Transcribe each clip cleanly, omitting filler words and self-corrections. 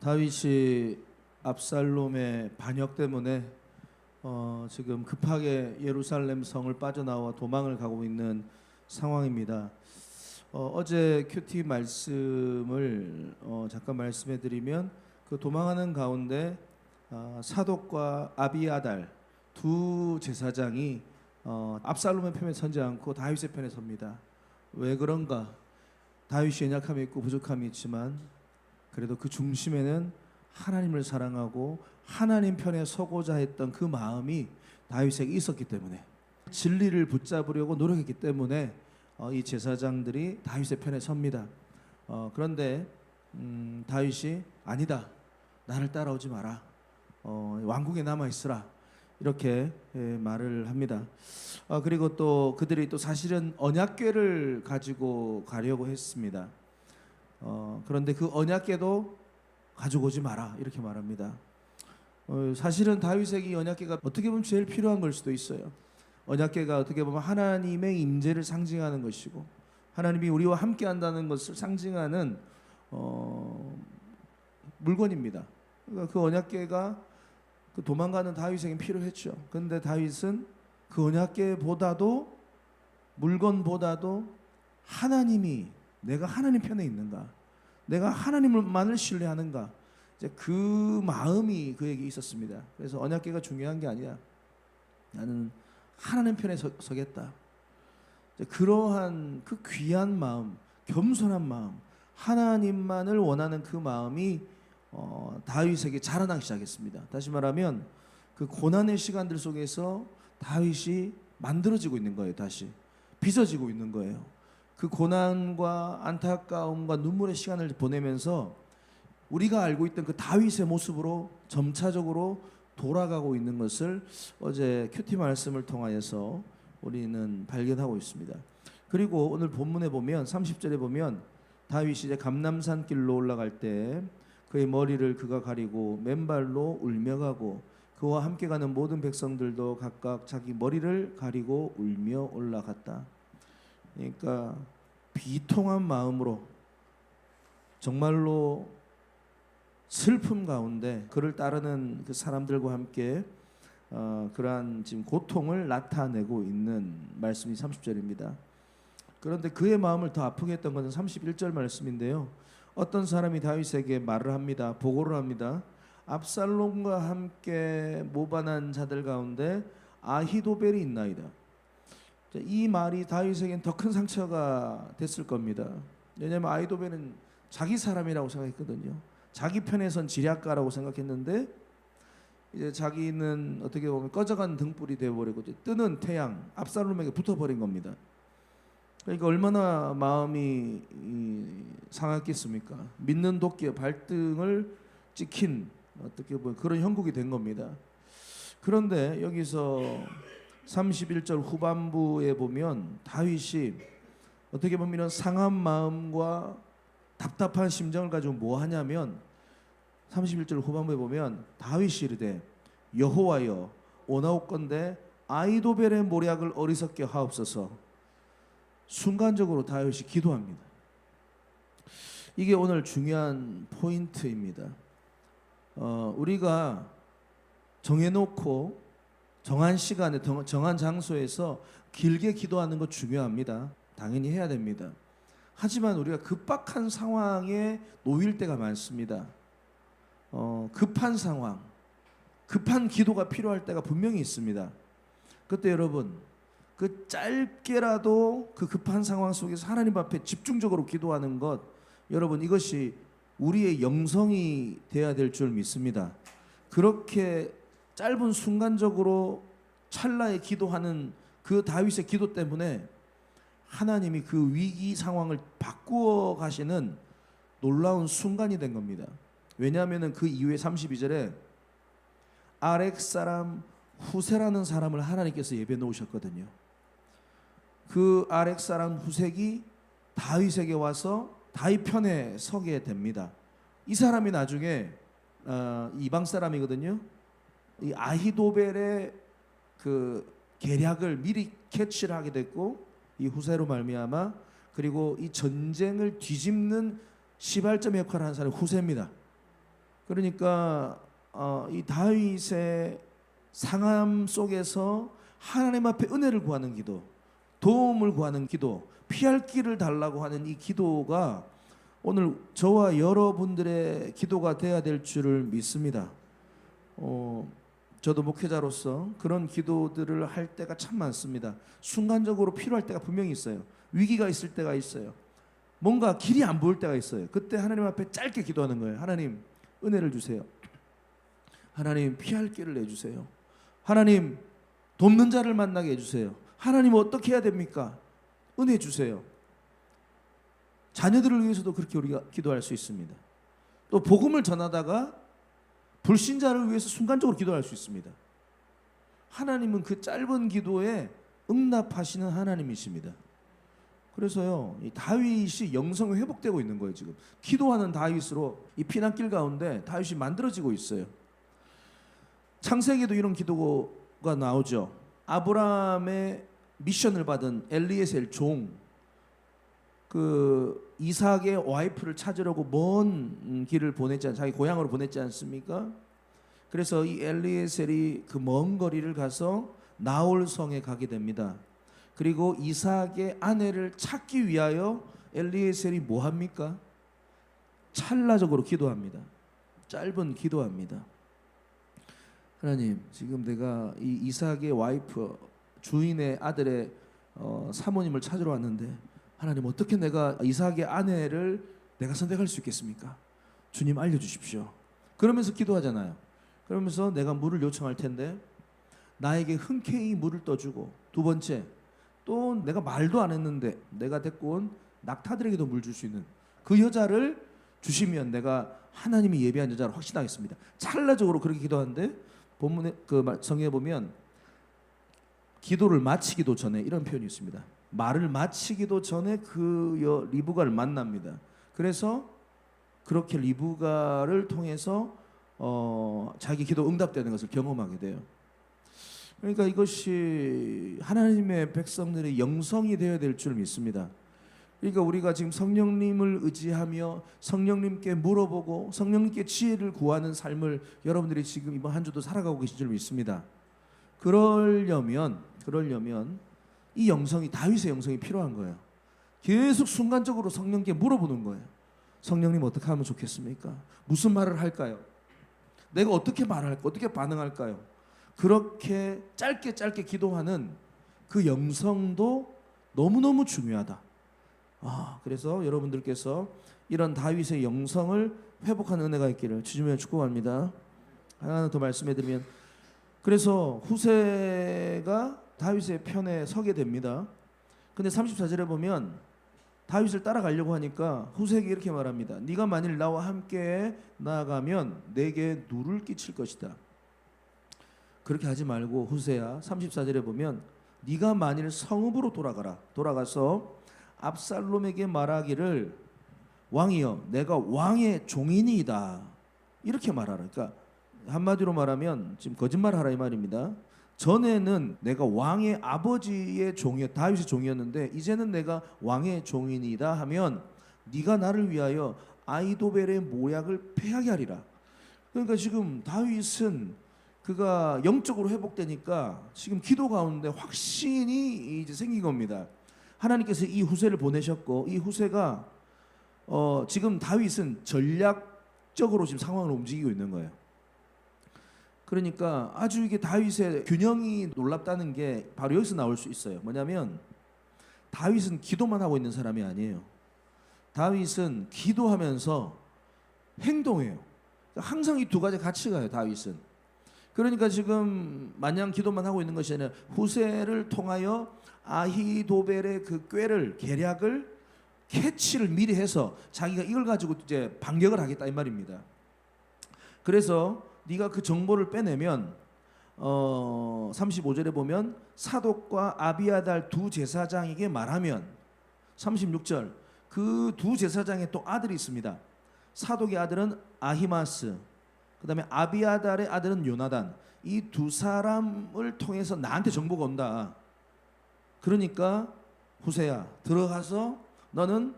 다윗이 압살롬의 반역 때문에 지금 급하게 예루살렘 성을 빠져나와 도망을 가고 있는 상황입니다. 어제 큐티 말씀을 잠깐 말씀해드리면 그 도망하는 가운데 사독과 아비아달 두 제사장이 압살롬의 편에 서지 않고 다윗의 편에 섭니다. 왜 그런가? 다윗이 연약함이 있고 부족함이 있지만 그래도 그 중심에는 하나님을 사랑하고 하나님 편에 서고자 했던 그 마음이 다윗에게 있었기 때문에, 진리를 붙잡으려고 노력했기 때문에 이 제사장들이 다윗의 편에 섭니다. 그런데 다윗이 아니다, 나를 따라오지 마라, 왕궁에 남아 있으라, 이렇게 말을 합니다. 그리고 또 그들이 또 사실은 언약궤를 가지고 가려고 했습니다. 그런데 그 언약궤도 가지고 오지 마라, 이렇게 말합니다. 사실은 다윗에게 이 언약궤가 어떻게 보면 제일 필요한 걸 수도 있어요. 언약궤가 어떻게 보면 하나님의 임재를 상징하는 것이고 하나님이 우리와 함께 한다는 것을 상징하는 물건입니다. 그러니까 그 언약궤가 그 도망가는 다윗에게 필요했죠. 그런데 다윗은 그 언약궤보다도, 물건보다도 하나님이, 내가 하나님 편에 있는가, 내가 하나님만을 신뢰하는가, 이제 그 마음이 그에게 있었습니다. 그래서 언약궤가 중요한 게 아니라 나는 하나님 편에 서겠다. 그러한 그 귀한 마음, 겸손한 마음, 하나님만을 원하는 그 마음이 다윗에게 자라나기 시작했습니다. 다시 말하면 그 고난의 시간들 속에서 다윗이 만들어지고 있는 거예요. 다시 빚어지고 있는 거예요. 그 고난과 안타까움과 눈물의 시간을 보내면서 우리가 알고 있던 그 다윗의 모습으로 점차적으로 돌아가고 있는 것을 어제 큐티 말씀을 통하여서 우리는 발견하고 있습니다. 그리고 오늘 본문에 보면 30절에 보면 다윗이 이제 감람산 길로 올라갈 때 그의 머리를 그가 가리고 맨발로 울며 가고 그와 함께 가는 모든 백성들도 각각 자기 머리를 가리고 울며 올라갔다. 그러니까 비통한 마음으로, 정말로 슬픔 가운데 그를 따르는 그 사람들과 함께 그러한 지금 고통을 나타내고 있는 말씀이 30절입니다. 그런데 그의 마음을 더 아프게 했던 것은 31절 말씀인데요. 어떤 사람이 다윗에게 말을 합니다. 보고를 합니다. 압살롬과 함께 모반한 자들 가운데 아히도벨이 있나이다. 이 말이 다윗에게는 더 큰 상처가 됐을 겁니다. 왜냐하면 아히도벨은 자기 사람이라고 생각했거든요. 자기 편에 선 지략가라고 생각했는데 이제 자기는 어떻게 보면 꺼져간 등불이 되어버리고 뜨는 태양 압살롬에게 붙어버린 겁니다. 그러니까 얼마나 마음이 상했겠습니까? 믿는 도끼에 발등을 찍힌, 어떻게 보면 그런 형국이 된 겁니다. 그런데 여기서 31절 후반부에 보면 다윗이 어떻게 보면 이런 상한 마음과 답답한 심정을 가지고 뭐 하냐면 31절 후반부에 보면 다윗이 이르되 여호와여 오나옵건대 아히도벨의 모략을 어리석게 하옵소서. 순간적으로 다윗이 기도합니다. 이게 오늘 중요한 포인트입니다. 우리가 정해놓고 정한 시간에 정한 장소에서 길게 기도하는 거 중요합니다. 당연히 해야 됩니다. 하지만 우리가 급박한 상황에 놓일 때가 많습니다. 급한 상황, 급한 기도가 필요할 때가 분명히 있습니다. 그때 여러분, 그 짧게라도 그 급한 상황 속에서 하나님 앞에 집중적으로 기도하는 것, 여러분 이것이 우리의 영성이 돼야 될 줄 믿습니다. 그렇게 짧은 순간적으로 찰나에 기도하는 그 다윗의 기도 때문에 하나님이 그 위기 상황을 바꾸어 가시는 놀라운 순간이 된 겁니다. 왜냐하면 그 이후에 32절에 아렉 사람 후세라는 사람을 하나님께서 예비해 놓으셨거든요. 그 아렉 사람 후색이 다윗에게 와서 다윗 편에 서게 됩니다. 이 사람이 나중에 이방 사람이거든요. 이 아히도벨의 그 계략을 미리 캐치를 하게 됐고, 이 후세로 말미암아, 그리고 이 전쟁을 뒤집는 시발점 역할을 하는 사람이 후세입니다. 그러니까 이 다윗의 상함 속에서 하나님 앞에 은혜를 구하는 기도, 도움을 구하는 기도, 피할 길을 달라고 하는 이 기도가 오늘 저와 여러분들의 기도가 되어야 될 줄을 믿습니다. 저도 목회자로서 그런 기도들을 할 때가 참 많습니다. 순간적으로 필요할 때가 분명히 있어요. 위기가 있을 때가 있어요. 뭔가 길이 안 보일 때가 있어요. 그때 하나님 앞에 짧게 기도하는 거예요. 하나님 은혜를 주세요. 하나님 피할 길을 내주세요. 하나님 돕는 자를 만나게 해주세요. 하나님 어떻게 해야 됩니까? 은혜 주세요. 자녀들을 위해서도 그렇게 우리가 기도할 수 있습니다. 또 복음을 전하다가 불신자를 위해서 순간적으로 기도할 수 있습니다. 하나님은 그 짧은 기도에 응답하시는 하나님이십니다. 그래서요, 이 다윗이 영성이 회복되고 있는 거예요. 지금 기도하는 다윗으로 이 피난길 가운데 다윗이 만들어지고 있어요. 창세기에도 이런 기도가 나오죠. 아브라함의 미션을 받은 엘리에셀 종, 그 이삭의 와이프를 찾으려고 먼 길을 보냈지 자기 고향으로 보냈지 않습니까? 그래서 이 엘리에셀이 그 먼 거리를 가서 나홀 성에 가게 됩니다. 그리고 이삭의 아내를 찾기 위하여 엘리에셀이 뭐 합니까? 찰나적으로 기도합니다. 짧은 기도합니다. 하나님, 지금 내가 이 이삭의 와이프, 주인의 아들의 사모님을 찾으러 왔는데 하나님 어떻게 내가 이삭의 아내를 내가 선택할 수 있겠습니까? 주님 알려주십시오. 그러면서 기도하잖아요. 그러면서 내가 물을 요청할 텐데 나에게 흔쾌히 물을 떠주고, 두 번째 또 내가 말도 안 했는데 내가 데리고 온 낙타들에게도 물 줄 수 있는 그 여자를 주시면 내가 하나님이 예비한 여자를 확신하겠습니다. 찰나적으로 그렇게 기도하는데 본문에 그 성경에 보면 기도를 마치기도 전에 이런 표현이 있습니다. 말을 마치기도 전에 그 리브가를 만납니다. 그래서 그렇게 리브가를 통해서 자기 기도 응답되는 것을 경험하게 돼요. 그러니까 이것이 하나님의 백성들의 영성이 되어야 될 줄 믿습니다. 그러니까 우리가 지금 성령님을 의지하며 성령님께 물어보고 성령님께 지혜를 구하는 삶을 여러분들이 지금 이번 한 주도 살아가고 계신 줄 믿습니다. 그러려면 이 영성이, 다윗의 영성이 필요한 거예요. 계속 순간적으로 성령께 물어보는 거예요. 성령님 어떻게 하면 좋겠습니까? 무슨 말을 할까요? 내가 어떻게 말할까? 어떻게 반응할까요? 그렇게 짧게 기도하는 그 영성도 너무너무 중요하다. 그래서 여러분들께서 이런 다윗의 영성을 회복하는 은혜가 있기를 주님의 축복합니다. 하나 더 말씀해 드리면, 그래서 후세가 다윗의 편에 서게 됩니다. 근데 34절에 보면 다윗을 따라가려고 하니까 후세에게 이렇게 말합니다. 네가 만일 나와 함께 나아가면 내게 누를 끼칠 것이다. 그렇게 하지 말고 후세야, 34절에 보면 네가 만일 성읍으로 돌아가서 압살롬에게 말하기를 왕이여 내가 왕의 종이니이다 이렇게 말하라. 그러니까 한마디로 말하면 지금 거짓말하라 이 말입니다. 전에는 내가 왕의 아버지의 다윗의 종이었는데 이제는 내가 왕의 종이니이다 하면 네가 나를 위하여 아히도벨의 모략을 패하게 하리라. 그러니까 지금 다윗은 그가 영적으로 회복되니까 지금 기도 가운데 확신이 이제 생긴 겁니다. 하나님께서 이 후세를 보내셨고 이 후세가 지금 다윗은 전략적으로 지금 상황을 움직이고 있는 거예요. 그러니까 아주 이게 다윗의 균형이 놀랍다는 게 바로 여기서 나올 수 있어요. 뭐냐면 다윗은 기도만 하고 있는 사람이 아니에요. 다윗은 기도하면서 행동해요. 항상 이 두 가지 같이 가요. 다윗은. 그러니까 지금 마냥 기도만 하고 있는 것이 아니라 후세를 통하여 아히도벨의 그 꾀를, 계략을, 캐치를 미리 해서 자기가 이걸 가지고 이제 반격을 하겠다 이 말입니다. 그래서 네가 그 정보를 빼내면 35절에 보면 사독과 아비아달 두 제사장에게 말하면, 36절 그 두 제사장의 또 아들이 있습니다. 사독의 아들은 아히마스, 그 다음에 아비아달의 아들은 요나단. 이 두 사람을 통해서 나한테 정보가 온다. 그러니까 후세야 들어가서 너는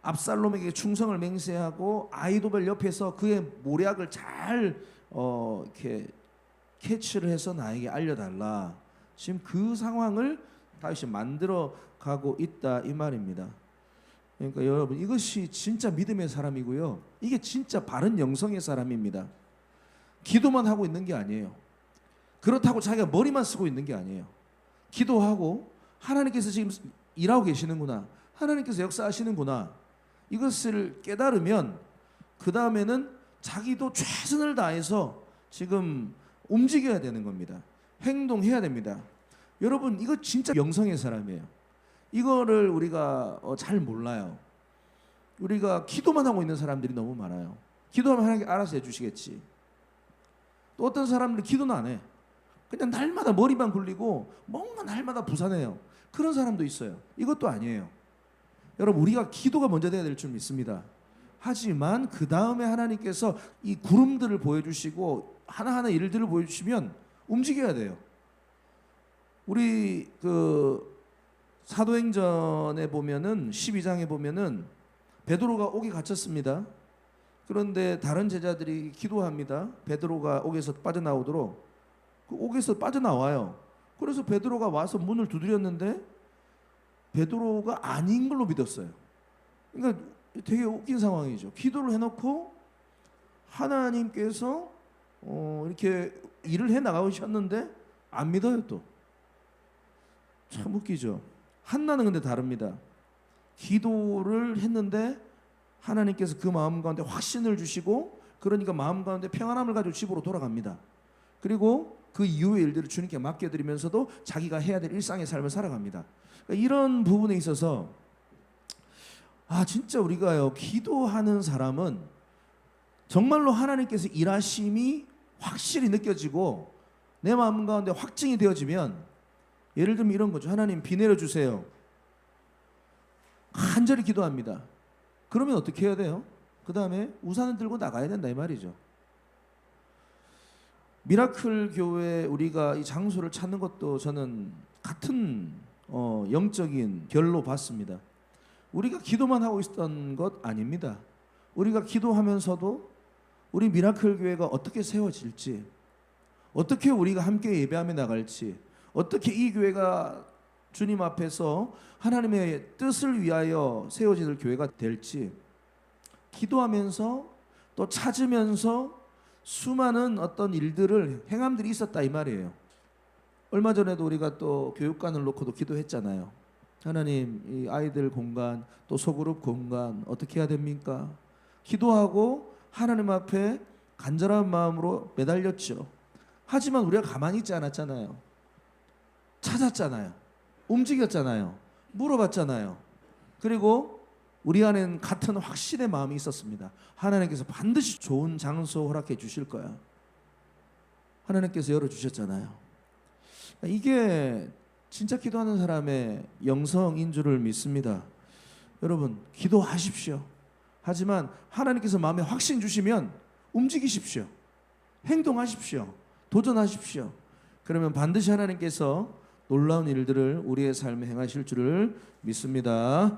압살롬에게 충성을 맹세하고 아히도벨 옆에서 그의 모략을 잘 이렇게 캐치를 해서 나에게 알려달라. 지금 그 상황을 다윗이 만들어 가고 있다 이 말입니다. 그러니까 여러분, 이것이 진짜 믿음의 사람이고요, 이게 진짜 바른 영성의 사람입니다. 기도만 하고 있는 게 아니에요. 그렇다고 자기가 머리만 쓰고 있는 게 아니에요. 기도하고 하나님께서 지금 일하고 계시는구나, 하나님께서 역사하시는구나, 이것을 깨달으면 그 다음에는 자기도 최선을 다해서 지금 움직여야 되는 겁니다. 행동해야 됩니다. 여러분, 이거 진짜 영성의 사람이에요. 이거를 우리가 잘 몰라요. 우리가 기도만 하고 있는 사람들이 너무 많아요. 기도하면 하나님께 알아서 해주시겠지. 또 어떤 사람들은 기도는 안 해. 그냥 날마다 머리만 굴리고 뭔가 날마다 부산해요. 그런 사람도 있어요. 이것도 아니에요. 여러분, 우리가 기도가 먼저 돼야 될 줄 믿습니다. 하지만 그 다음에 하나님께서 이 구름들을 보여주시고 하나하나 일들을 보여주시면 움직여야 돼요. 우리 그 사도행전에 보면은 12장에 보면은 베드로가 옥에 갇혔습니다. 그런데 다른 제자들이 기도합니다. 베드로가 옥에서 빠져나오도록. 그 옥에서 빠져나와요. 그래서 베드로가 와서 문을 두드렸는데 베드로가 아닌 걸로 믿었어요. 그러니까 되게 웃긴 상황이죠. 기도를 해놓고 하나님께서 이렇게 일을 해 나가셨는데 안 믿어요. 또 참 웃기죠. 한나는 근데 다릅니다. 기도를 했는데 하나님께서 그 마음 가운데 확신을 주시고, 그러니까 마음 가운데 평안함을 가지고 집으로 돌아갑니다. 그리고 그 이후의 일들을 주님께 맡겨드리면서도 자기가 해야 될 일상의 삶을 살아갑니다. 그러니까 이런 부분에 있어서 진짜 우리가요, 기도하는 사람은 정말로 하나님께서 일하심이 확실히 느껴지고 내 마음 가운데 확증이 되어지면, 예를 들면 이런 거죠. 하나님, 비 내려주세요. 간절히 기도합니다. 그러면 어떻게 해야 돼요? 그 다음에 우산을 들고 나가야 된다 이 말이죠. 미라클 교회 우리가 이 장소를 찾는 것도 저는 같은 영적인 결로 봤습니다. 우리가 기도만 하고 있었던 것 아닙니다. 우리가 기도하면서도 우리 미라클 교회가 어떻게 세워질지, 어떻게 우리가 함께 예배하며 나갈지, 어떻게 이 교회가 주님 앞에서 하나님의 뜻을 위하여 세워질 교회가 될지 기도하면서 또 찾으면서 수많은 어떤 일들을, 행함들이 있었다 이 말이에요. 얼마 전에도 우리가 또 교육관을 놓고도 기도했잖아요. 하나님, 이 아이들 공간, 또 소그룹 공간 어떻게 해야 됩니까? 기도하고 하나님 앞에 간절한 마음으로 매달렸죠. 하지만 우리가 가만히 있지 않았잖아요. 찾았잖아요. 움직였잖아요. 물어봤잖아요. 그리고 우리 안에는 같은 확신의 마음이 있었습니다. 하나님께서 반드시 좋은 장소 허락해 주실 거야. 하나님께서 열어주셨잖아요. 이게 진짜 기도하는 사람의 영성인 줄을 믿습니다. 여러분, 기도하십시오. 하지만 하나님께서 마음에 확신 주시면 움직이십시오. 행동하십시오. 도전하십시오. 그러면 반드시 하나님께서 놀라운 일들을 우리의 삶에 행하실 줄을 믿습니다.